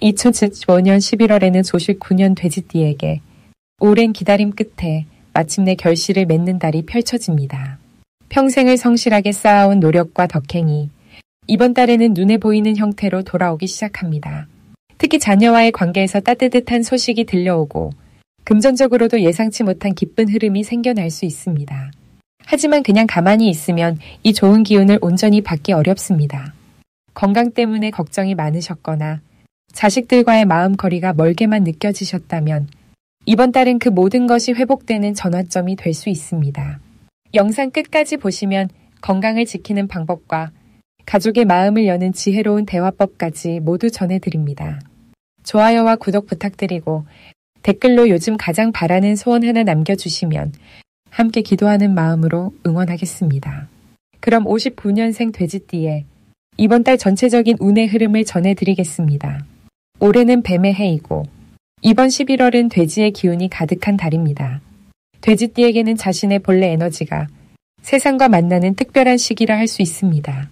2015년 11월에는 소식 9년 돼지띠에게 오랜 기다림 끝에 마침내 결실을 맺는 달이 펼쳐집니다. 평생을 성실하게 쌓아온 노력과 덕행이 이번 달에는 눈에 보이는 형태로 돌아오기 시작합니다. 특히 자녀와의 관계에서 따뜻한 소식이 들려오고 금전적으로도 예상치 못한 기쁜 흐름이 생겨날 수 있습니다. 하지만 그냥 가만히 있으면 이 좋은 기운을 온전히 받기 어렵습니다. 건강 때문에 걱정이 많으셨거나 자식들과의 마음거리가 멀게만 느껴지셨다면 이번 달은 그 모든 것이 회복되는 전환점이 될 수 있습니다. 영상 끝까지 보시면 건강을 지키는 방법과 가족의 마음을 여는 지혜로운 대화법까지 모두 전해드립니다. 좋아요와 구독 부탁드리고 댓글로 요즘 가장 바라는 소원 하나 남겨주시면 함께 기도하는 마음으로 응원하겠습니다. 그럼 59년생 돼지띠의 이번 달 전체적인 운의 흐름을 전해드리겠습니다. 올해는 뱀의 해이고 이번 11월은 돼지의 기운이 가득한 달입니다. 돼지띠에게는 자신의 본래 에너지가 세상과 만나는 특별한 시기라 할 수 있습니다.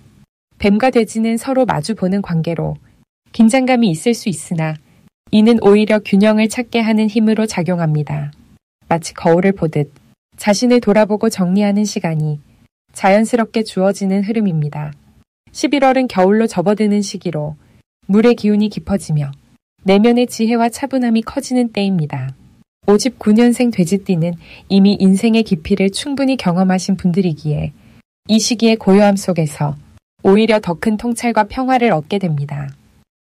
뱀과 돼지는 서로 마주보는 관계로 긴장감이 있을 수 있으나 이는 오히려 균형을 찾게 하는 힘으로 작용합니다. 마치 거울을 보듯 자신을 돌아보고 정리하는 시간이 자연스럽게 주어지는 흐름입니다. 11월은 겨울로 접어드는 시기로 물의 기운이 깊어지며 내면의 지혜와 차분함이 커지는 때입니다. 59년생 돼지띠는 이미 인생의 깊이를 충분히 경험하신 분들이기에 이 시기의 고요함 속에서 오히려 더 큰 통찰과 평화를 얻게 됩니다.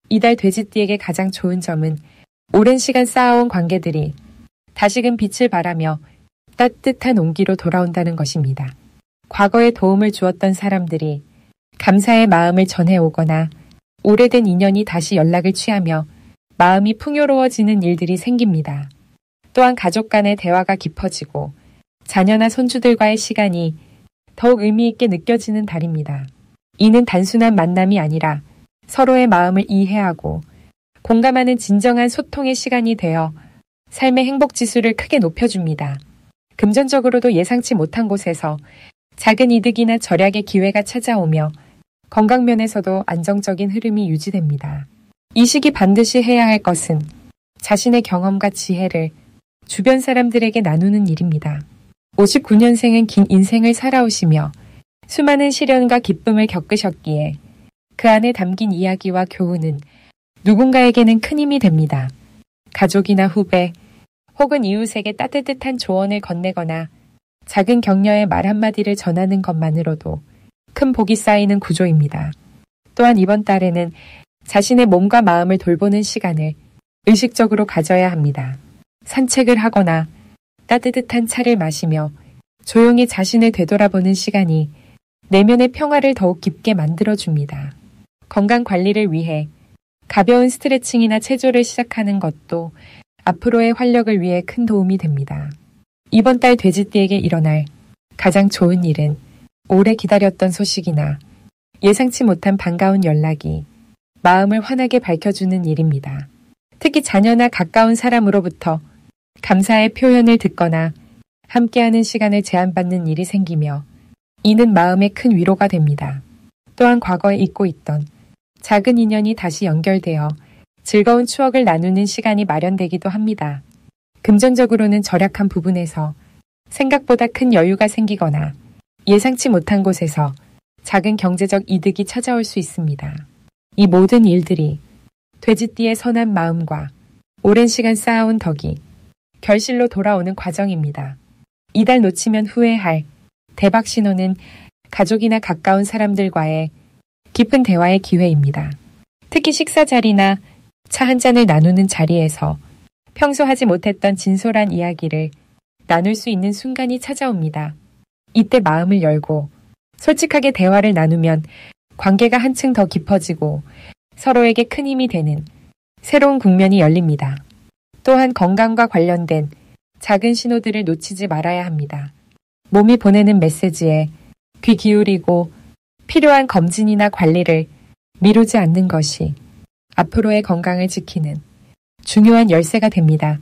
이달 돼지띠에게 가장 좋은 점은 오랜 시간 쌓아온 관계들이 다시금 빛을 발하며 따뜻한 온기로 돌아온다는 것입니다. 과거에 도움을 주었던 사람들이 감사의 마음을 전해오거나 오래된 인연이 다시 연락을 취하며 마음이 풍요로워지는 일들이 생깁니다. 또한 가족 간의 대화가 깊어지고 자녀나 손주들과의 시간이 더욱 의미 있게 느껴지는 달입니다. 이는 단순한 만남이 아니라 서로의 마음을 이해하고 공감하는 진정한 소통의 시간이 되어 삶의 행복 지수를 크게 높여줍니다. 금전적으로도 예상치 못한 곳에서 작은 이득이나 절약의 기회가 찾아오며 건강면에서도 안정적인 흐름이 유지됩니다. 이 시기 반드시 해야 할 것은 자신의 경험과 지혜를 주변 사람들에게 나누는 일입니다. 59년생은 긴 인생을 살아오시며 수많은 시련과 기쁨을 겪으셨기에 그 안에 담긴 이야기와 교훈은 누군가에게는 큰 힘이 됩니다. 가족이나 후배 혹은 이웃에게 따뜻한 조언을 건네거나 작은 격려의 말 한마디를 전하는 것만으로도 큰 복이 쌓이는 구조입니다. 또한 이번 달에는 자신의 몸과 마음을 돌보는 시간을 의식적으로 가져야 합니다. 산책을 하거나 따뜻한 차를 마시며 조용히 자신을 되돌아보는 시간이 내면의 평화를 더욱 깊게 만들어줍니다. 건강 관리를 위해 가벼운 스트레칭이나 체조를 시작하는 것도 앞으로의 활력을 위해 큰 도움이 됩니다. 이번 달 돼지띠에게 일어날 가장 좋은 일은 오래 기다렸던 소식이나 예상치 못한 반가운 연락이 마음을 환하게 밝혀주는 일입니다. 특히 자녀나 가까운 사람으로부터 감사의 표현을 듣거나 함께하는 시간을 제안받는 일이 생기며 이는 마음에 큰 위로가 됩니다. 또한 과거에 잊고 있던 작은 인연이 다시 연결되어 즐거운 추억을 나누는 시간이 마련되기도 합니다. 금전적으로는 절약한 부분에서 생각보다 큰 여유가 생기거나 예상치 못한 곳에서 작은 경제적 이득이 찾아올 수 있습니다. 이 모든 일들이 돼지띠의 선한 마음과 오랜 시간 쌓아온 덕이 결실로 돌아오는 과정입니다. 이달 놓치면 후회할 대박 신호는 가족이나 가까운 사람들과의 깊은 대화의 기회입니다. 특히 식사 자리나 차 한 잔을 나누는 자리에서 평소 하지 못했던 진솔한 이야기를 나눌 수 있는 순간이 찾아옵니다. 이때 마음을 열고 솔직하게 대화를 나누면 관계가 한층 더 깊어지고 서로에게 큰 힘이 되는 새로운 국면이 열립니다. 또한 건강과 관련된 작은 신호들을 놓치지 말아야 합니다. 몸이 보내는 메시지에 귀 기울이고 필요한 검진이나 관리를 미루지 않는 것이 앞으로의 건강을 지키는 중요한 열쇠가 됩니다.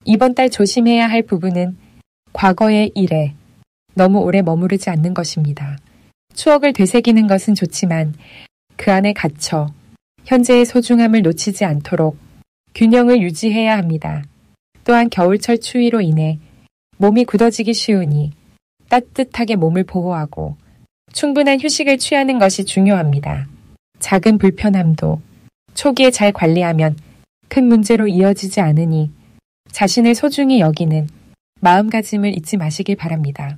이번 달 조심해야 할 부분은 과거의 일에 너무 오래 머무르지 않는 것입니다. 추억을 되새기는 것은 좋지만 그 안에 갇혀 현재의 소중함을 놓치지 않도록 균형을 유지해야 합니다. 또한 겨울철 추위로 인해 몸이 굳어지기 쉬우니 따뜻하게 몸을 보호하고 충분한 휴식을 취하는 것이 중요합니다. 작은 불편함도 초기에 잘 관리하면 큰 문제로 이어지지 않으니 자신을 소중히 여기는 마음가짐을 잊지 마시길 바랍니다.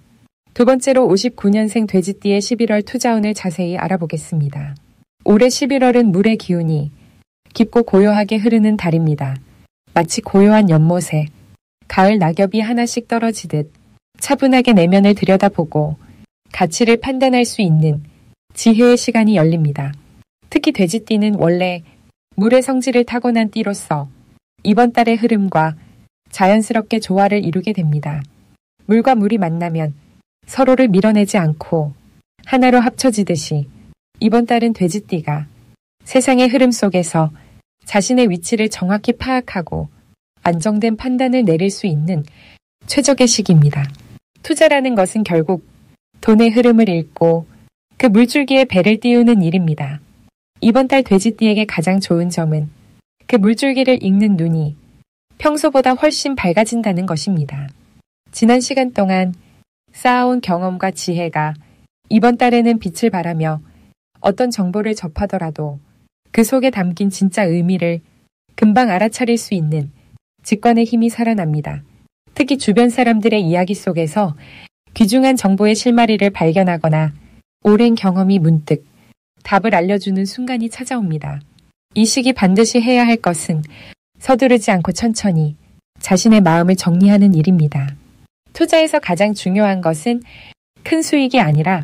두 번째로 59년생 돼지띠의 11월 투자운을 자세히 알아보겠습니다. 올해 11월은 물의 기운이 깊고 고요하게 흐르는 달입니다. 마치 고요한 연못에 가을 낙엽이 하나씩 떨어지듯 차분하게 내면을 들여다보고 가치를 판단할 수 있는 지혜의 시간이 열립니다. 특히 돼지띠는 원래 물의 성질을 타고난 띠로서 이번 달의 흐름과 자연스럽게 조화를 이루게 됩니다. 물과 물이 만나면 서로를 밀어내지 않고 하나로 합쳐지듯이 이번 달은 돼지띠가 세상의 흐름 속에서 자신의 위치를 정확히 파악하고 안정된 판단을 내릴 수 있는 최적의 시기입니다. 투자라는 것은 결국 돈의 흐름을 읽고 그 물줄기에 배를 띄우는 일입니다. 이번 달 돼지띠에게 가장 좋은 점은 그 물줄기를 읽는 눈이 평소보다 훨씬 밝아진다는 것입니다. 지난 시간 동안 쌓아온 경험과 지혜가 이번 달에는 빛을 발하며 어떤 정보를 접하더라도 그 속에 담긴 진짜 의미를 금방 알아차릴 수 있는 직관의 힘이 살아납니다. 특히 주변 사람들의 이야기 속에서 귀중한 정보의 실마리를 발견하거나 오랜 경험이 문득 답을 알려주는 순간이 찾아옵니다. 이 시기 반드시 해야 할 것은 서두르지 않고 천천히 자신의 마음을 정리하는 일입니다. 투자에서 가장 중요한 것은 큰 수익이 아니라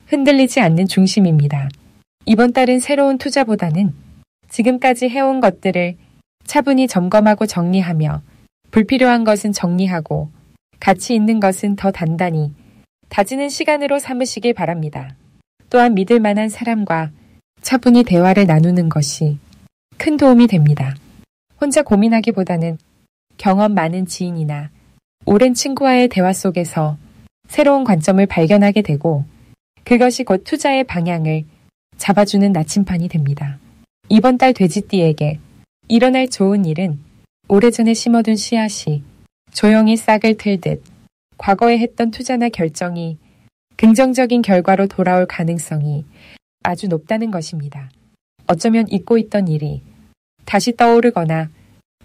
흔들리지 않는 중심입니다. 이번 달은 새로운 투자보다는 지금까지 해온 것들을 차분히 점검하고 정리하며 불필요한 것은 정리하고 가치 있는 것은 더 단단히 다지는 시간으로 삼으시길 바랍니다. 또한 믿을 만한 사람과 차분히 대화를 나누는 것이 큰 도움이 됩니다. 혼자 고민하기보다는 경험 많은 지인이나 오랜 친구와의 대화 속에서 새로운 관점을 발견하게 되고 그것이 곧 투자의 방향을 잡아주는 나침판이 됩니다. 이번 달 돼지띠에게 일어날 좋은 일은 오래전에 심어둔 씨앗이 조용히 싹을 틀듯 과거에 했던 투자나 결정이 긍정적인 결과로 돌아올 가능성이 아주 높다는 것입니다. 어쩌면 잊고 있던 일이 다시 떠오르거나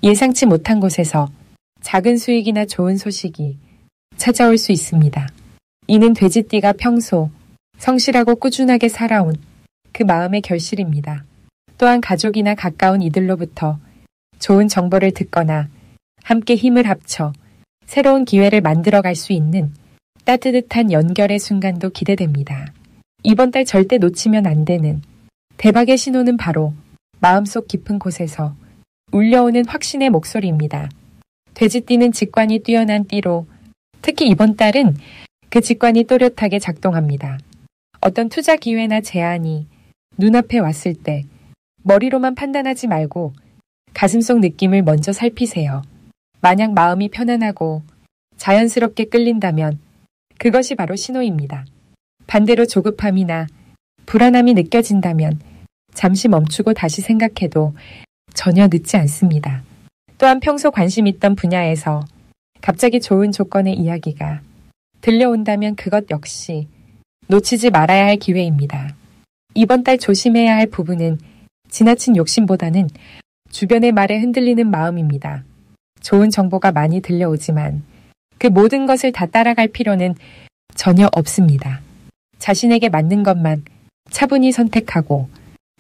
예상치 못한 곳에서 작은 수익이나 좋은 소식이 찾아올 수 있습니다. 이는 돼지띠가 평소 성실하고 꾸준하게 살아온 그 마음의 결실입니다. 또한 가족이나 가까운 이들로부터 좋은 정보를 듣거나 함께 힘을 합쳐 새로운 기회를 만들어갈 수 있는 따뜻한 연결의 순간도 기대됩니다. 이번 달 절대 놓치면 안 되는 대박의 신호는 바로 마음속 깊은 곳에서 울려오는 확신의 목소리입니다. 돼지띠는 직관이 뛰어난 띠로 특히 이번 달은 그 직관이 또렷하게 작동합니다. 어떤 투자 기회나 제안이 눈앞에 왔을 때 머리로만 판단하지 말고 가슴속 느낌을 먼저 살피세요. 만약 마음이 편안하고 자연스럽게 끌린다면 그것이 바로 신호입니다. 반대로 조급함이나 불안함이 느껴진다면 잠시 멈추고 다시 생각해도 전혀 늦지 않습니다. 또한 평소 관심 있던 분야에서 갑자기 좋은 조건의 이야기가 들려온다면 그것 역시 놓치지 말아야 할 기회입니다. 이번 달 조심해야 할 부분은 지나친 욕심보다는 주변의 말에 흔들리는 마음입니다. 좋은 정보가 많이 들려오지만 그 모든 것을 다 따라갈 필요는 전혀 없습니다. 자신에게 맞는 것만 차분히 선택하고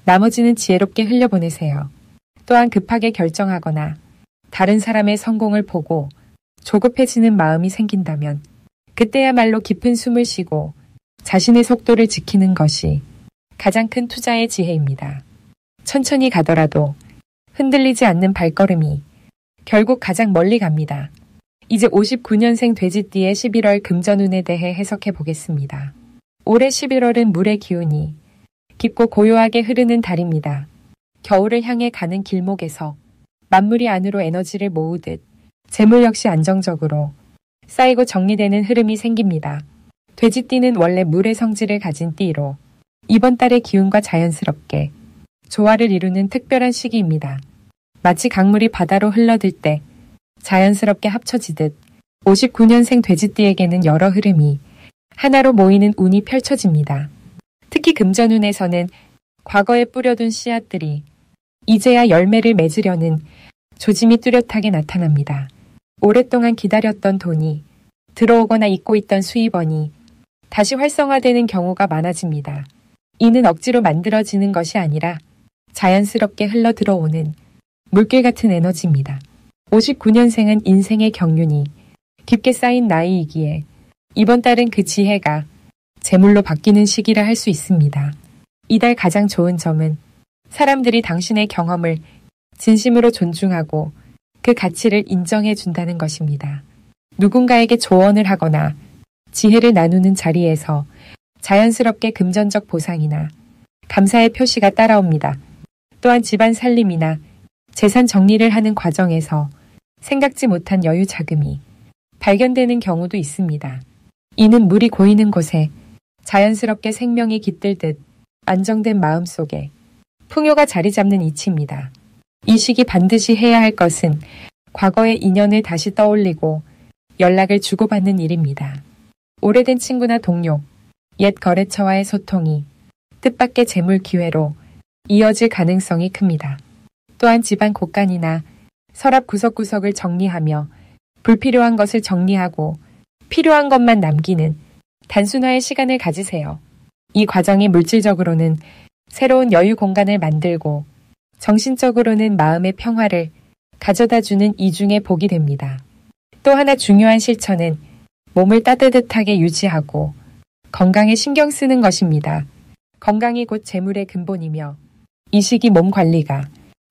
나머지는 지혜롭게 흘려보내세요. 또한 급하게 결정하거나 다른 사람의 성공을 보고 조급해지는 마음이 생긴다면 그때야말로 깊은 숨을 쉬고 자신의 속도를 지키는 것이 가장 큰 투자의 지혜입니다. 천천히 가더라도 흔들리지 않는 발걸음이 결국 가장 멀리 갑니다. 이제 59년생 돼지띠의 11월 금전운에 대해 해석해 보겠습니다. 올해 11월은 물의 기운이 깊고 고요하게 흐르는 달입니다. 겨울을 향해 가는 길목에서 만물이 안으로 에너지를 모으듯 재물 역시 안정적으로 쌓이고 정리되는 흐름이 생깁니다. 돼지띠는 원래 물의 성질을 가진 띠로 이번 달의 기운과 자연스럽게 조화를 이루는 특별한 시기입니다. 마치 강물이 바다로 흘러들 때 자연스럽게 합쳐지듯 59년생 돼지띠에게는 여러 흐름이 하나로 모이는 운이 펼쳐집니다. 특히 금전운에서는 과거에 뿌려둔 씨앗들이 이제야 열매를 맺으려는 조짐이 뚜렷하게 나타납니다. 오랫동안 기다렸던 돈이 들어오거나 잊고 있던 수입원이 다시 활성화되는 경우가 많아집니다. 이는 억지로 만들어지는 것이 아니라 자연스럽게 흘러 들어오는 물길 같은 에너지입니다. 59년생은 인생의 경륜이 깊게 쌓인 나이이기에 이번 달은 그 지혜가 재물로 바뀌는 시기라 할 수 있습니다. 이달 가장 좋은 점은 사람들이 당신의 경험을 진심으로 존중하고 그 가치를 인정해 준다는 것입니다. 누군가에게 조언을 하거나 지혜를 나누는 자리에서 자연스럽게 금전적 보상이나 감사의 표시가 따라옵니다. 또한 집안 살림이나 재산 정리를 하는 과정에서 생각지 못한 여유 자금이 발견되는 경우도 있습니다. 이는 물이 고이는 곳에 자연스럽게 생명이 깃들듯 안정된 마음 속에 풍요가 자리 잡는 이치입니다. 이 시기 반드시 해야 할 것은 과거의 인연을 다시 떠올리고 연락을 주고받는 일입니다. 오래된 친구나 동료, 옛 거래처와의 소통이 뜻밖의 재물 기회로 이어질 가능성이 큽니다. 또한 집안 곳간이나 서랍 구석구석을 정리하며 불필요한 것을 정리하고 필요한 것만 남기는 단순화의 시간을 가지세요. 이 과정이 물질적으로는 새로운 여유 공간을 만들고 정신적으로는 마음의 평화를 가져다주는 이중의 복이 됩니다. 또 하나 중요한 실천은 몸을 따뜻하게 유지하고 건강에 신경 쓰는 것입니다. 건강이 곧 재물의 근본이며 이 시기 몸 관리가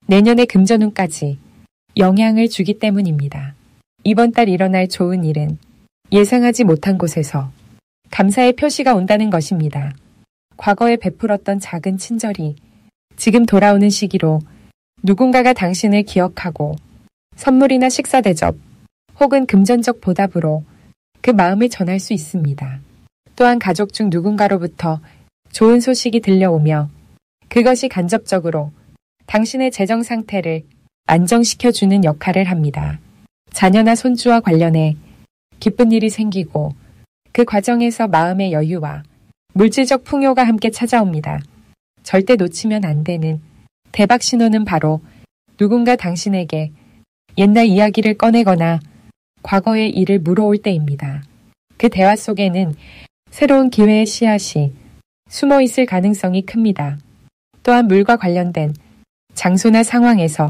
내년의 금전운까지 영향을 주기 때문입니다. 이번 달 일어날 좋은 일은 예상하지 못한 곳에서 감사의 표시가 온다는 것입니다. 과거에 베풀었던 작은 친절이 지금 돌아오는 시기로 누군가가 당신을 기억하고 선물이나 식사 대접 혹은 금전적 보답으로 그 마음을 전할 수 있습니다. 또한 가족 중 누군가로부터 좋은 소식이 들려오며 그것이 간접적으로 당신의 재정 상태를 안정시켜주는 역할을 합니다. 자녀나 손주와 관련해 기쁜 일이 생기고 그 과정에서 마음의 여유와 물질적 풍요가 함께 찾아옵니다. 절대 놓치면 안 되는 대박 신호는 바로 누군가 당신에게 옛날 이야기를 꺼내거나 과거의 일을 물어올 때입니다. 그 대화 속에는 새로운 기회의 씨앗이 숨어 있을 가능성이 큽니다. 또한 물과 관련된 장소나 상황에서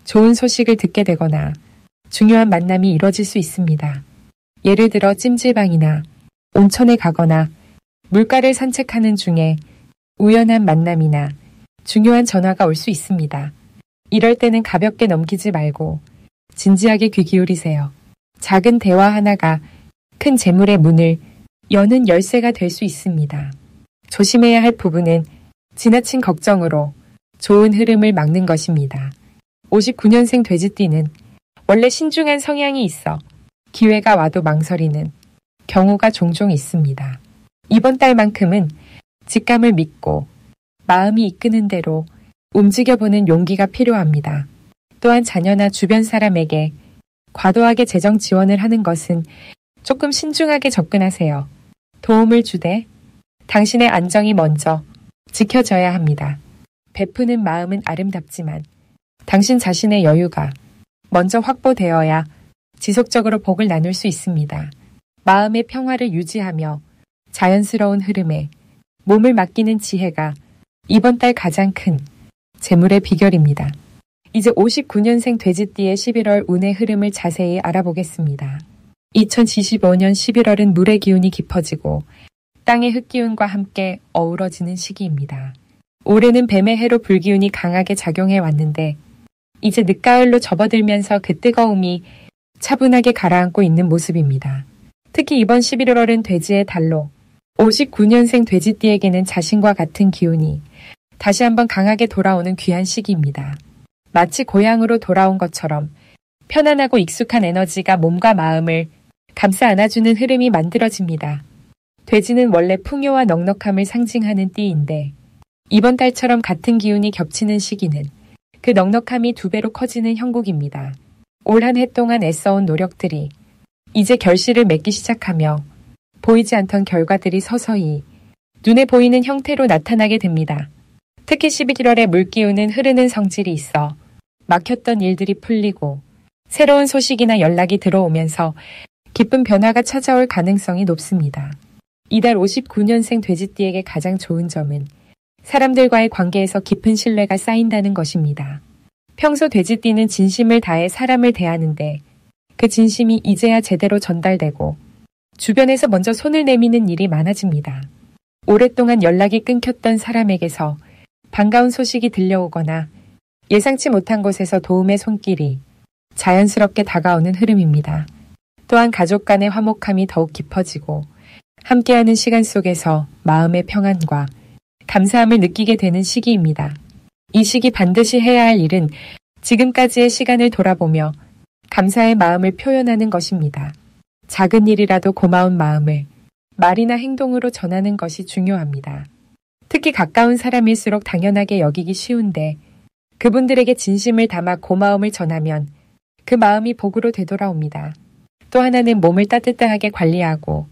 좋은 소식을 듣게 되거나 중요한 만남이 이뤄질 수 있습니다. 예를 들어 찜질방이나 온천에 가거나 물가를 산책하는 중에 우연한 만남이나 중요한 전화가 올 수 있습니다. 이럴 때는 가볍게 넘기지 말고 진지하게 귀 기울이세요. 작은 대화 하나가 큰 재물의 문을 여는 열쇠가 될 수 있습니다. 조심해야 할 부분은 지나친 걱정으로 좋은 흐름을 막는 것입니다. 59년생 돼지띠는 원래 신중한 성향이 있어 기회가 와도 망설이는 경우가 종종 있습니다. 이번 달만큼은 직감을 믿고 마음이 이끄는 대로 움직여보는 용기가 필요합니다. 또한 자녀나 주변 사람에게 과도하게 재정 지원을 하는 것은 조금 신중하게 접근하세요. 도움을 주되 당신의 안정이 먼저 지켜져야 합니다. 베푸는 마음은 아름답지만 당신 자신의 여유가 먼저 확보되어야 지속적으로 복을 나눌 수 있습니다. 마음의 평화를 유지하며 자연스러운 흐름에 몸을 맡기는 지혜가 이번 달 가장 큰 재물의 비결입니다. 이제 59년생 돼지띠의 11월 운의 흐름을 자세히 알아보겠습니다. 2025년 11월은 물의 기운이 깊어지고 땅의 흙기운과 함께 어우러지는 시기입니다. 올해는 뱀의 해로 불기운이 강하게 작용해 왔는데 이제 늦가을로 접어들면서 그 뜨거움이 차분하게 가라앉고 있는 모습입니다. 특히 이번 11월은 돼지의 달로 59년생 돼지띠에게는 자신과 같은 기운이 다시 한번 강하게 돌아오는 귀한 시기입니다. 마치 고향으로 돌아온 것처럼 편안하고 익숙한 에너지가 몸과 마음을 감싸 안아주는 흐름이 만들어집니다. 돼지는 원래 풍요와 넉넉함을 상징하는 띠인데 이번 달처럼 같은 기운이 겹치는 시기는 그 넉넉함이 2배로 커지는 형국입니다. 올 한 해 동안 애써온 노력들이 이제 결실을 맺기 시작하며 보이지 않던 결과들이 서서히 눈에 보이는 형태로 나타나게 됩니다. 특히 11월에 물기운은 흐르는 성질이 있어 막혔던 일들이 풀리고 새로운 소식이나 연락이 들어오면서 기쁜 변화가 찾아올 가능성이 높습니다. 이달 59년생 돼지띠에게 가장 좋은 점은 사람들과의 관계에서 깊은 신뢰가 쌓인다는 것입니다. 평소 돼지띠는 진심을 다해 사람을 대하는데 그 진심이 이제야 제대로 전달되고 주변에서 먼저 손을 내미는 일이 많아집니다. 오랫동안 연락이 끊겼던 사람에게서 반가운 소식이 들려오거나 예상치 못한 곳에서 도움의 손길이 자연스럽게 다가오는 흐름입니다. 또한 가족 간의 화목함이 더욱 깊어지고 함께하는 시간 속에서 마음의 평안과 감사함을 느끼게 되는 시기입니다. 이 시기 반드시 해야 할 일은 지금까지의 시간을 돌아보며 감사의 마음을 표현하는 것입니다. 작은 일이라도 고마운 마음을 말이나 행동으로 전하는 것이 중요합니다. 특히 가까운 사람일수록 당연하게 여기기 쉬운데 그분들에게 진심을 담아 고마움을 전하면 그 마음이 복으로 되돌아옵니다. 또 하나는 몸을 따뜻하게 관리하고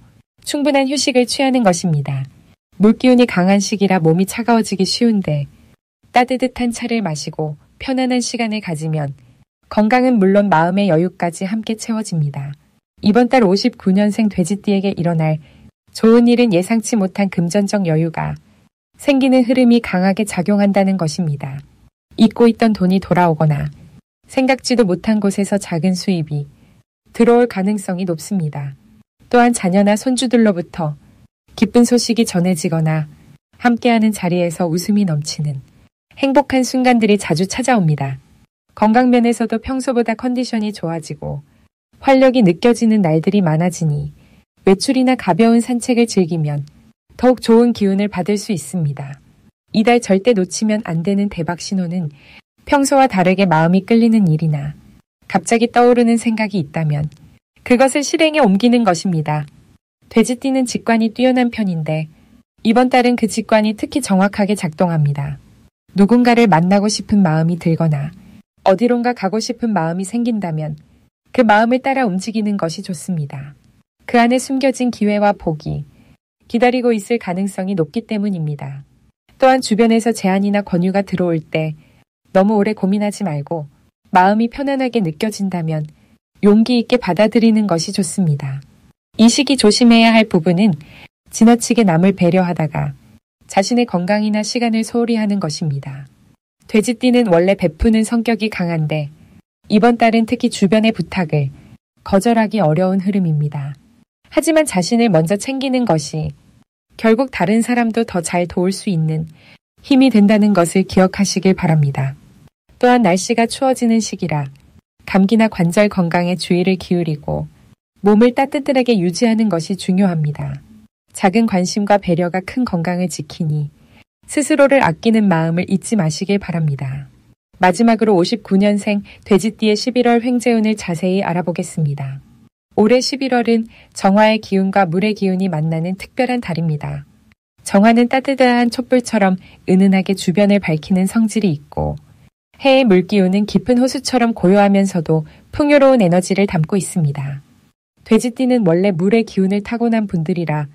충분한 휴식을 취하는 것입니다. 물기운이 강한 시기라 몸이 차가워지기 쉬운데 따뜻한 차를 마시고 편안한 시간을 가지면 건강은 물론 마음의 여유까지 함께 채워집니다. 이번 달 59년생 돼지띠에게 일어날 좋은 일은 예상치 못한 금전적 여유가 생기는 흐름이 강하게 작용한다는 것입니다. 잊고 있던 돈이 돌아오거나 생각지도 못한 곳에서 작은 수입이 들어올 가능성이 높습니다. 또한 자녀나 손주들로부터 기쁜 소식이 전해지거나 함께하는 자리에서 웃음이 넘치는 행복한 순간들이 자주 찾아옵니다. 건강면에서도 평소보다 컨디션이 좋아지고 활력이 느껴지는 날들이 많아지니 외출이나 가벼운 산책을 즐기면 더욱 좋은 기운을 받을 수 있습니다. 이달 절대 놓치면 안 되는 대박 신호는 평소와 다르게 마음이 끌리는 일이나 갑자기 떠오르는 생각이 있다면 그것을 실행에 옮기는 것입니다. 돼지띠는 직관이 뛰어난 편인데 이번 달은 그 직관이 특히 정확하게 작동합니다. 누군가를 만나고 싶은 마음이 들거나 어디론가 가고 싶은 마음이 생긴다면 그 마음을 따라 움직이는 것이 좋습니다. 그 안에 숨겨진 기회와 복이 기다리고 있을 가능성이 높기 때문입니다. 또한 주변에서 제안이나 권유가 들어올 때 너무 오래 고민하지 말고 마음이 편안하게 느껴진다면 용기 있게 받아들이는 것이 좋습니다. 이 시기 조심해야 할 부분은 지나치게 남을 배려하다가 자신의 건강이나 시간을 소홀히 하는 것입니다. 돼지띠는 원래 베푸는 성격이 강한데 이번 달은 특히 주변의 부탁을 거절하기 어려운 흐름입니다. 하지만 자신을 먼저 챙기는 것이 결국 다른 사람도 더 잘 도울 수 있는 힘이 된다는 것을 기억하시길 바랍니다. 또한 날씨가 추워지는 시기라 감기나 관절 건강에 주의를 기울이고 몸을 따뜻하게 유지하는 것이 중요합니다. 작은 관심과 배려가 큰 건강을 지키니 스스로를 아끼는 마음을 잊지 마시길 바랍니다. 마지막으로 59년생 돼지띠의 11월 횡재운을 자세히 알아보겠습니다. 올해 11월은 정화의 기운과 물의 기운이 만나는 특별한 달입니다. 정화는 따뜻한 촛불처럼 은은하게 주변을 밝히는 성질이 있고 해의 물기운은 깊은 호수처럼 고요하면서도 풍요로운 에너지를 담고 있습니다. 돼지띠는 원래 물의 기운을 타고난 분들이라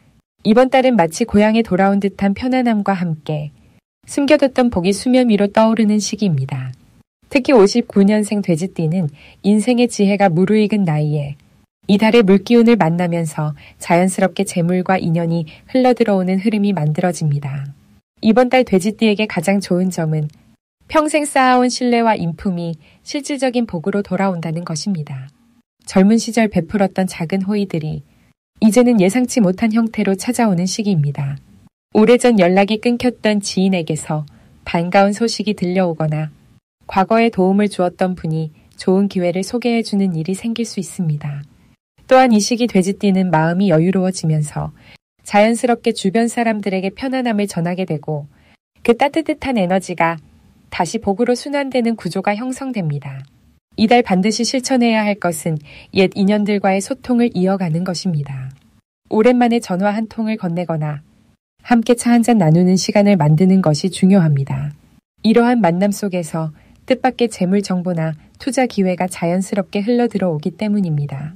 이번 달은 마치 고향에 돌아온 듯한 편안함과 함께 숨겨뒀던 복이 수면 위로 떠오르는 시기입니다. 특히 59년생 돼지띠는 인생의 지혜가 무르익은 나이에 이 달의 물기운을 만나면서 자연스럽게 재물과 인연이 흘러들어오는 흐름이 만들어집니다. 이번 달 돼지띠에게 가장 좋은 점은 평생 쌓아온 신뢰와 인품이 실질적인 복으로 돌아온다는 것입니다. 젊은 시절 베풀었던 작은 호의들이 이제는 예상치 못한 형태로 찾아오는 시기입니다. 오래전 연락이 끊겼던 지인에게서 반가운 소식이 들려오거나 과거에 도움을 주었던 분이 좋은 기회를 소개해주는 일이 생길 수 있습니다. 또한 이 시기 돼지띠는 마음이 여유로워지면서 자연스럽게 주변 사람들에게 편안함을 전하게 되고 그 따뜻한 에너지가 다시 복으로 순환되는 구조가 형성됩니다. 이달 반드시 실천해야 할 것은 옛 인연들과의 소통을 이어가는 것입니다. 오랜만에 전화 한 통을 건네거나 함께 차 한잔 나누는 시간을 만드는 것이 중요합니다. 이러한 만남 속에서 뜻밖의 재물 정보나 투자 기회가 자연스럽게 흘러들어오기 때문입니다.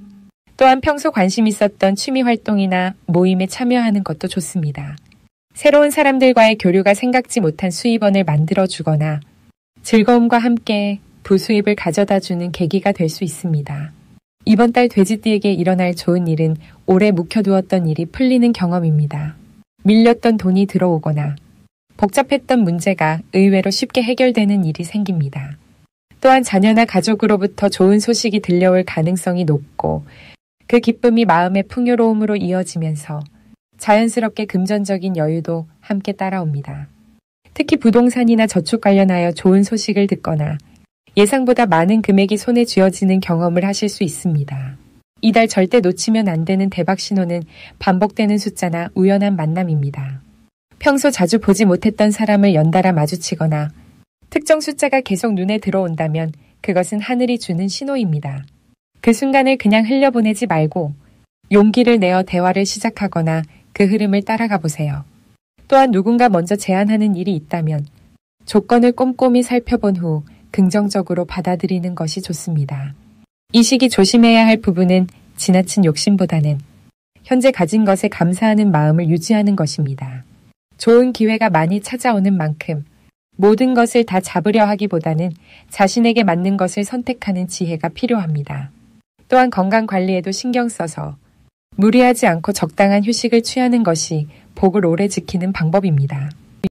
또한 평소 관심 있었던 취미 활동이나 모임에 참여하는 것도 좋습니다. 새로운 사람들과의 교류가 생각지 못한 수입원을 만들어주거나 즐거움과 함께 부수입을 가져다주는 계기가 될 수 있습니다. 이번 달 돼지띠에게 일어날 좋은 일은 오래 묵혀두었던 일이 풀리는 경험입니다. 밀렸던 돈이 들어오거나 복잡했던 문제가 의외로 쉽게 해결되는 일이 생깁니다. 또한 자녀나 가족으로부터 좋은 소식이 들려올 가능성이 높고 그 기쁨이 마음의 풍요로움으로 이어지면서 자연스럽게 금전적인 여유도 함께 따라옵니다. 특히 부동산이나 저축 관련하여 좋은 소식을 듣거나 예상보다 많은 금액이 손에 쥐어지는 경험을 하실 수 있습니다. 이달 절대 놓치면 안 되는 대박 신호는 반복되는 숫자나 우연한 만남입니다. 평소 자주 보지 못했던 사람을 연달아 마주치거나 특정 숫자가 계속 눈에 들어온다면 그것은 하늘이 주는 신호입니다. 그 순간을 그냥 흘려보내지 말고 용기를 내어 대화를 시작하거나 그 흐름을 따라가 보세요. 또한 누군가 먼저 제안하는 일이 있다면 조건을 꼼꼼히 살펴본 후 긍정적으로 받아들이는 것이 좋습니다. 이 시기 조심해야 할 부분은 지나친 욕심보다는 현재 가진 것에 감사하는 마음을 유지하는 것입니다. 좋은 기회가 많이 찾아오는 만큼 모든 것을 다 잡으려 하기보다는 자신에게 맞는 것을 선택하는 지혜가 필요합니다. 또한 건강 관리에도 신경 써서 무리하지 않고 적당한 휴식을 취하는 것이 복을 오래 지키는 방법입니다.